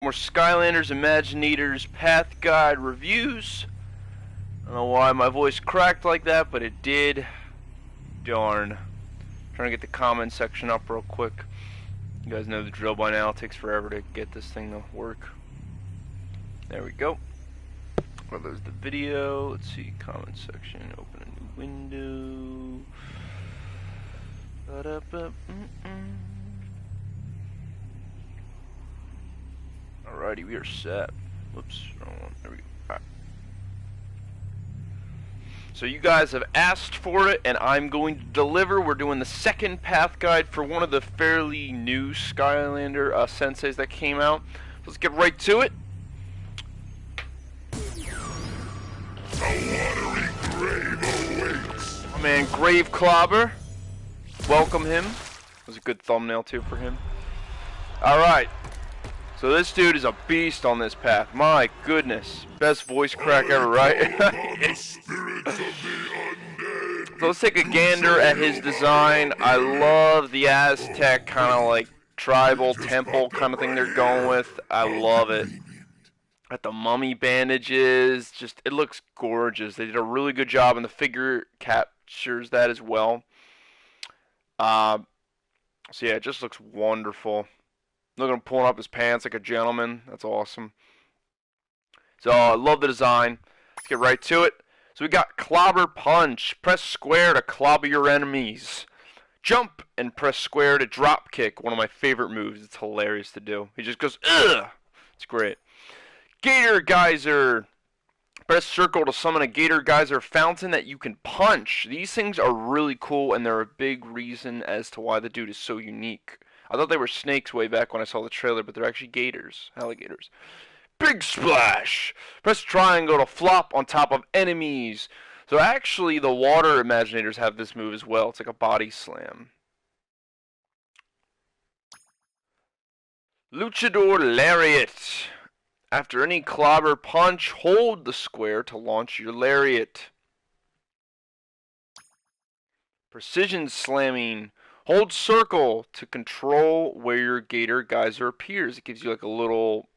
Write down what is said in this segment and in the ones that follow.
More Skylanders Imaginators Path Guide reviews. I don't know why my voice cracked like that, but it did. Darn. Trying to get the comment section up real quick. You guys know the drill by now. It takes forever to get this thing to work. There we go. Well, there's the video. Let's see, comment section. Open a new window. Alrighty, we are set. Whoops, wrong one. There we go. Alright. So you guys have asked for it, and I'm going to deliver. We're doing the second path guide for one of the fairly new Skylander senseis that came out. Let's get right to it. A watery grave awaits. My man Grave Clobber. Welcome him. That was a good thumbnail too for him. Alright. So this dude is a beast on this path. My goodness. Best voice crack ever, right? So let's take a gander at his design. I love the Aztec kind of like tribal temple kind of thing they're going with. I love it. At the mummy bandages, just it looks gorgeous. They did a really good job, and the figure captures that as well. So yeah, it just looks wonderful. Look at him pulling up his pants like a gentleman. That's awesome. So I love the design. Let's get right to it. So we got Clobber Punch. Press square to clobber your enemies. Jump and press square to drop kick. One of my favorite moves. It's hilarious to do. He just goes, ugh. It's great. Gator Geyser. Press circle to summon a Gator Geyser fountain that you can punch. These things are really cool, and they're a big reason as to why the dude is so unique. I thought they were snakes way back when I saw the trailer, but they're actually gators, alligators. Big Splash! Press triangle to flop on top of enemies. So actually, the water Imaginators have this move as well. It's like a body slam. Luchador LARIAT. After any Clobber Punch, hold the square to launch your LARIAT. Precision Slamming. Hold circle to control where your Gator Geyser appears. It gives you like a little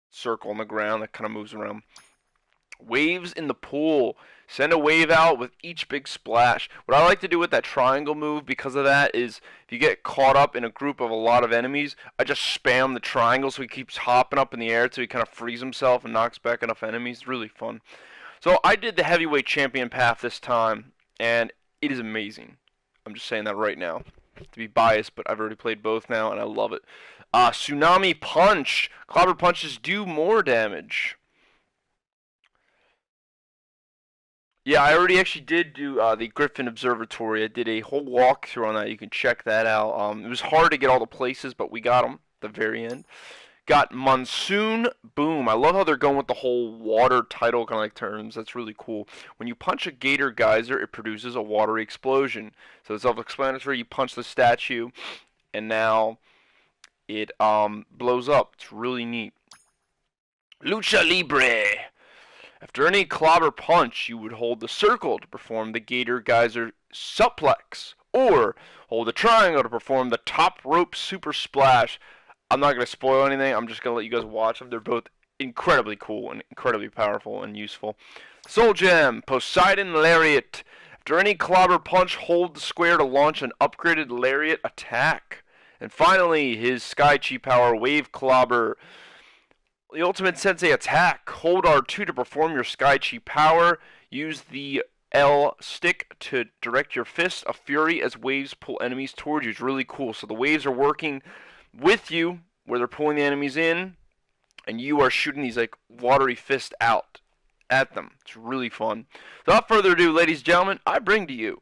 circle on the ground that kind of moves around. Waves in the pool. Send a wave out with each big splash. What I like to do with that triangle move because of that is if you get caught up in a group of a lot of enemies, I just spam the triangle so he keeps hopping up in the air until he kind of frees himself and knocks back enough enemies. It's really fun. So I did the heavyweight champion path this time, and it is amazing. I'm just saying that right now. To be biased, but I've already played both now, and I love it. Tsunami Punch. Clobber Punches do more damage. Yeah, I already actually did do the Griffin Observatory. I did a whole walkthrough on that. You can check that out. It was hard to get all the places, but we got them at the very end. Got Monsoon. Boom. I love how they're going with the whole water title kind of like terms. That's really cool. When you punch a Gator Geyser, it produces a watery explosion. So it's self-explanatory. You punch the statue, and now it blows up. It's really neat. Lucha Libre. After any Clobber Punch, you would hold the circle to perform the Gator Geyser suplex, or hold the triangle to perform the top rope super splash. I'm not going to spoil anything. I'm just going to let you guys watch them. They're both incredibly cool and incredibly powerful and useful. Soul Gem, Poseidon LARIAT. After any Clobber Punch, hold the square to launch an upgraded LARIAT attack. And finally, his Sky Chi Power Wave Clobber. The Ultimate Sensei attack. Hold R2 to perform your Sky Chi Power. Use the L stick to direct your fist of fury as waves pull enemies towards you. It's really cool. So the waves are working with you where they're pulling the enemies in, and you are shooting these like watery fists out at them. It's really fun. So without further ado, ladies and gentlemen, I bring to you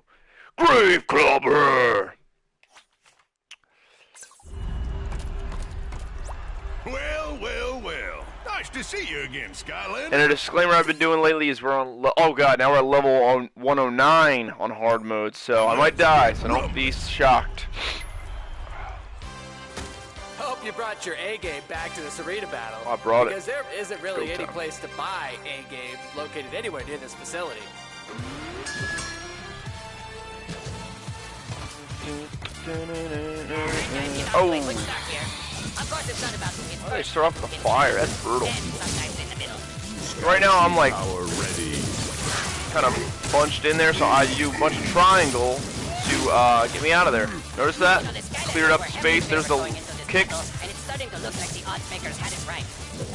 Grave Clobber. Well. Nice to see you again, Skylander. And a disclaimer I've been doing lately is we're on, oh god, now we're at level 109 on hard mode, so I might die, so don't be shocked. Hope you brought your A-game back to this arena battle. I brought it. Because there isn't really Go any time. place to buy A-games located anywhere near this facility. Oh. Oh, they start off with a fire. That's brutal. Right now I'm like kind of bunched in there, so I do a bunch of triangle to get me out of there. Notice that? Cleared up the space. There's the kick. I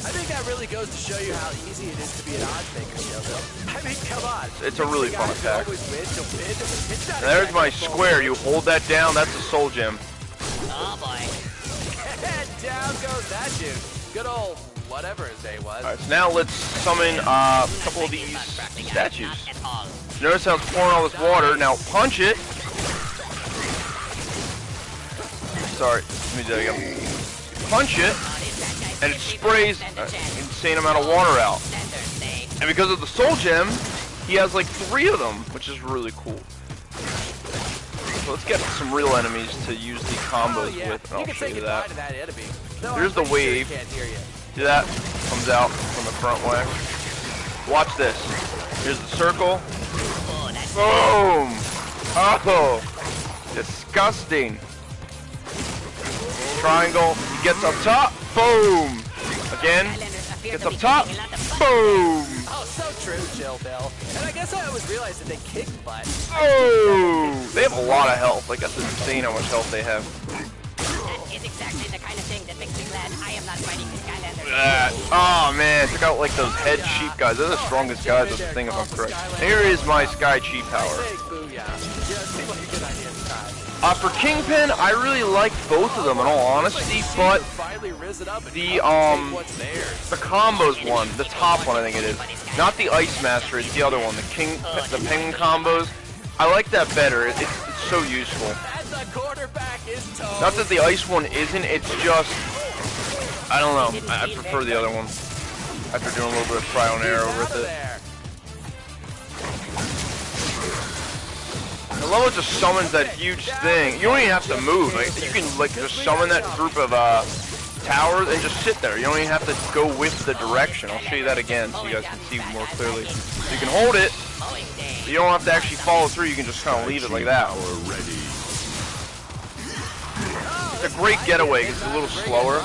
think that really goes to show you how easy it is to be an odds maker, Bill. I mean, come on. It's a really fun attack. And there's my square. You hold that down. That's a soul gem. Oh boy. And down goes that dude. Good old whatever his name was. Alright, so now let's summon a couple of these statues. Notice how it's pouring all this water. Now punch it. Sorry, let me do that again. Punch it, and it sprays an insane amount of water out. And because of the soul gem, he has like 3 of them, which is really cool. So let's get some real enemies to use the combos with, and I'll show you that. Here's the wave. See that? Comes out from the front way. Watch this. Here's the circle. Boom! Oh! Disgusting. Triangle. He gets up top. Boom! Again. Gets up top. Boom! Oh, so true, Chill Bill. And I guess I always realized that they kick butt. Oh! They have a lot of health. Like, that's insane how much health they have. That is exactly the kind of thing that makes me glad I am not fighting the Skylanders. Look at that. Oh, man. Check out, like, those head sheep guys. They're the strongest guys of the thing, if I'm correct. Here is my Sky Chi power. For Kingpin, I really like both of them in all honesty, but the combos one, the top one I think it is, not the Ice Master, it's the other one, the Penguin combos. I like that better. It's so useful. Not that the Ice one isn't, it's just, I don't know, I prefer the other one after doing a little bit of trial and error with it. I love it just summons that huge thing. You don't even have to move. Like, you can like just summon that group of towers and just sit there. You don't even have to go with the direction. I'll show you that again so you guys can see more clearly. So you can hold it. But you don't have to actually follow through. You can just kind of leave it like that. It's a great getaway because it's a little slower.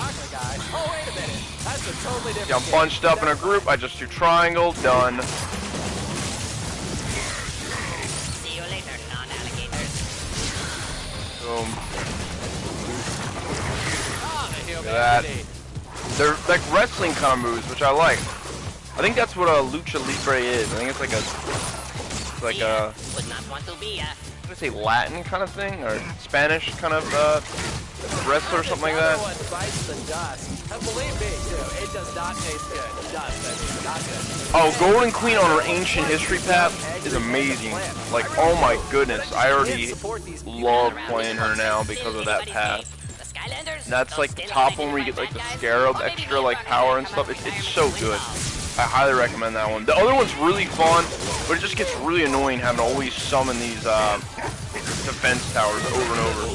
Yeah, I'm bunched up in a group. I just do triangle. Done. Boom. Look at that. They're like wrestling kind of moves, which I like. I think that's what a Lucha Libre is. I think it's like a I say Latin kind of thing, or Spanish kind of wrestler or something like that. Oh, Golden Queen on her ancient history path is amazing. Like, oh my goodness, I already love playing her now because of that path. And that's like the top one where you get like the scarab extra like power and stuff. It's so good. I highly recommend that one. The other one's really fun, but it just gets really annoying having to always summon these defense towers over and over.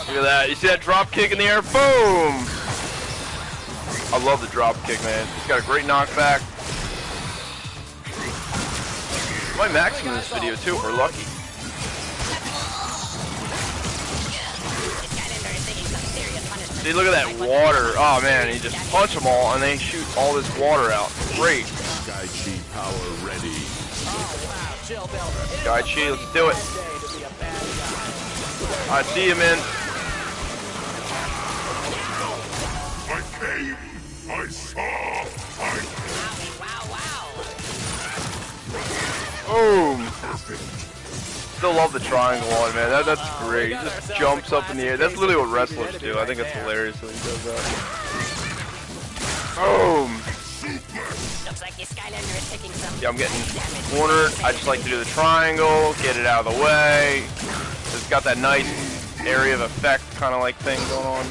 Look at that. You see that drop kick in the air? Boom! I love the drop kick, man. It's got a great knockback. Might maximum this video too if we're lucky. See, look at that water. Oh man, you just punch them all and they shoot all this water out. Great. Sky Chi power ready. Sky Chi, let's do it. Alright, see you, man. I came. I saw. Boom. Still love the triangle one, man. That's great. He just jumps up in the air. That's literally what wrestlers do. I think it's hilarious when he does that. Boom. Yeah, I'm getting cornered. I just like to do the triangle, get it out of the way. It's got that nice area of effect kind of like thing going on.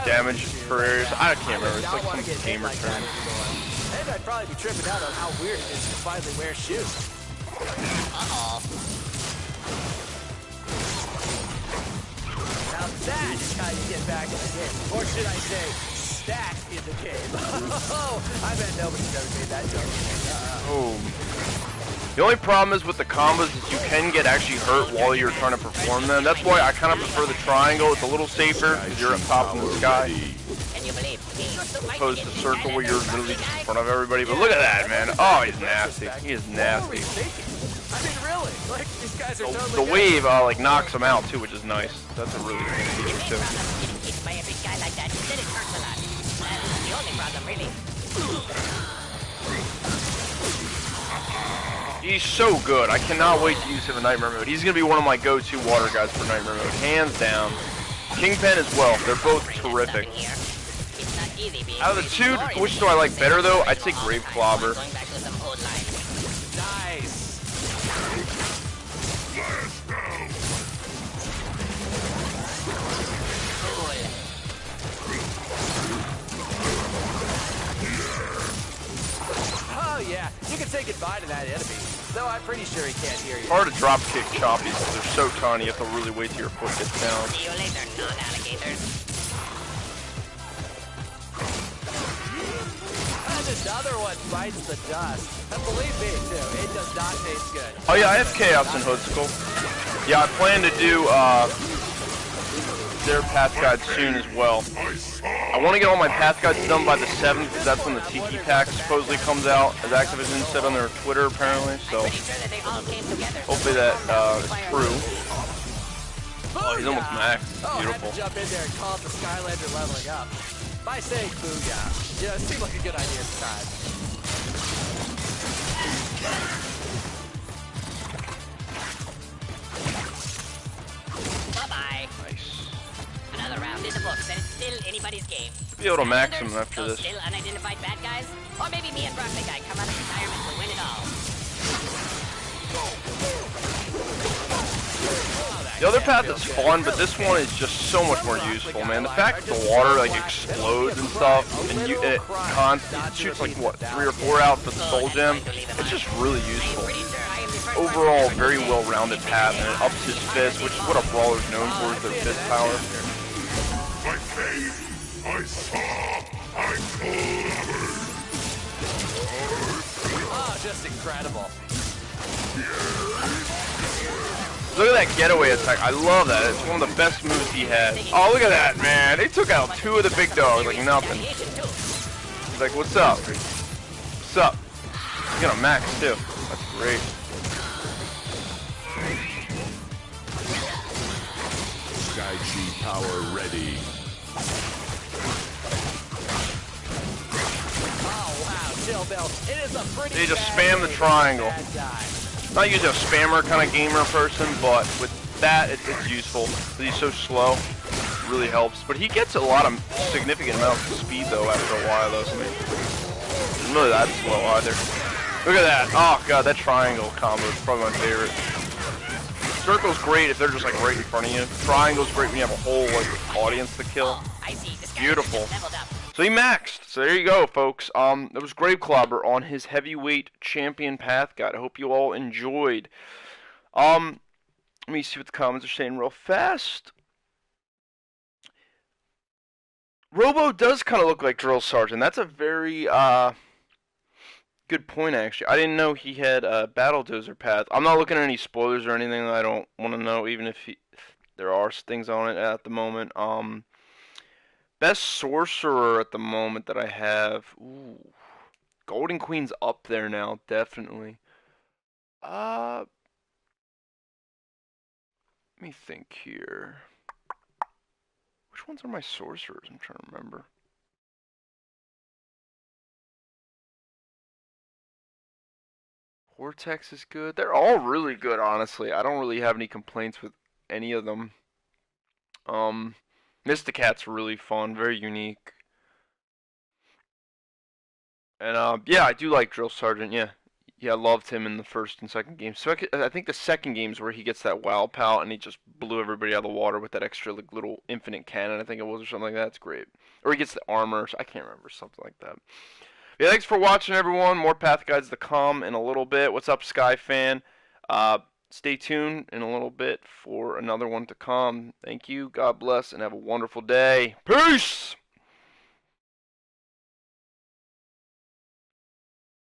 Damage per areas. I can't remember. It's like some gamer term. And I'd probably be tripping out on how weird it is to finally wear shoes. Now that is how you get back in the game. Or should I say, stack in the game. Oh, I bet nobody's ever made that joke. Boom. The only problem is with the combos is you can get actually hurt while you're trying to perform them. That's why I kind of prefer the triangle. It's a little safer because you're up top in the sky. Can you believe As opposed to circle where you're literally just in front of everybody. But look at that, man. Oh, he's nasty. He is nasty. I mean, really, like, these guys are totally The wave like knocks him out too, which is nice. That's a really good feature too. getting hit by a big guy like that, then it hurts a lot. That's the only problem, really. He's so good. I cannot wait to use him in Nightmare Mode. He's going to be one of my go-to water guys for Nightmare Mode. Hands down. Kingpin as well. They're both terrific. It's not easy being Out of the two, which do I like better though? I'd say Grave Clobber. going back to some old lines. nice. Oh yeah, you can say goodbye to that enemy. Though I'm pretty sure he can't hear you. Hard to drop kick choppies because they're so tiny. You have to really wait till your foot gets down. See you later, non-alligators. And another one bites the dust. And believe me, too, it does not taste good. Oh yeah, I have Chaos in Hoodsicle. Yeah, I plan to do their path guide soon as well. I want to get all my path guides done by the 7th because that's when the Tiki Pack supposedly comes out, as Activision said on their Twitter apparently. So Pretty sure that they all came together. hopefully that is true. Oh, he's almost maxed. Oh, I had Beautiful. to jump in there and call it the Skylander leveling up. By saying booyah. Yeah, it seemed like a good idea at the time. Bye-bye. Nice. Another round in the books, and it's still anybody's game. Be able to max him Skylanders, after those this. still unidentified bad guys? Or maybe me and Broccoli Guy come out of retirement to win it all. The other path is fun, but this one is just so much more useful, man. The fact that the water like explodes and stuff, and it shoots like what 3 or 4 out for the soul gem. It's just really useful. Pretty sure I am the first Overall, very well-rounded path, and it ups his fist, which is what a brawler's known for, is their fist power. I came, I saw, I clobbered. Oh, just incredible. Look at that getaway attack. I love that. It's one of the best moves he has. Oh, look at that, man. They took out 2 of the big dogs like nothing. He's like, what's up? What's up? He's gonna max, too. That's great. Sky Chi power ready. Oh, wow, chill, Bill. It is a pretty They just bad spam the day triangle. for a bad guy. Not usually a spammer kind of gamer person, but with that, it's useful. He's so slow. It really helps. But he gets a lot of significant amounts of speed, though, after a while, though. So I mean, isn't really that slow either. Look at that. Oh, God, that triangle combo is probably my favorite. Circle's great if they're just, like, right in front of you. Triangle's great when you have a whole, like, audience to kill. I see. This guy Beautiful. just leveled up. So he maxed. So there you go, folks. That was Grave Clobber on his heavyweight champion path guide. I hope you all enjoyed. Let me see what the comments are saying real fast. Robo does kind of look like Drill Sergeant. That's a very good point, actually. I didn't know he had a Battle Dozer path. I'm not looking at any spoilers or anything that I don't want to know, even if there are things on it at the moment. Best sorcerer at the moment that I have. Ooh. Golden Queen's up there now, definitely. Let me think here. Which ones are my sorcerers? I'm trying to remember. Vortex is good. They're all really good, honestly. I don't really have any complaints with any of them. Mysticat's really fun, very unique. And yeah, I do like Drill Sergeant. Yeah, I loved him in the first and second game. So I think the second game is where he gets that wow pow and he just blew everybody out of the water with that extra like little infinite cannon. I think it was or something like that. It's great. Or he gets the armor. I can't remember, something like that. Yeah, thanks for watching, everyone. More path guides to come in a little bit. What's up, Sky Fan? Stay tuned in a little bit for another one to come. Thank you. God bless and have a wonderful day. Peace!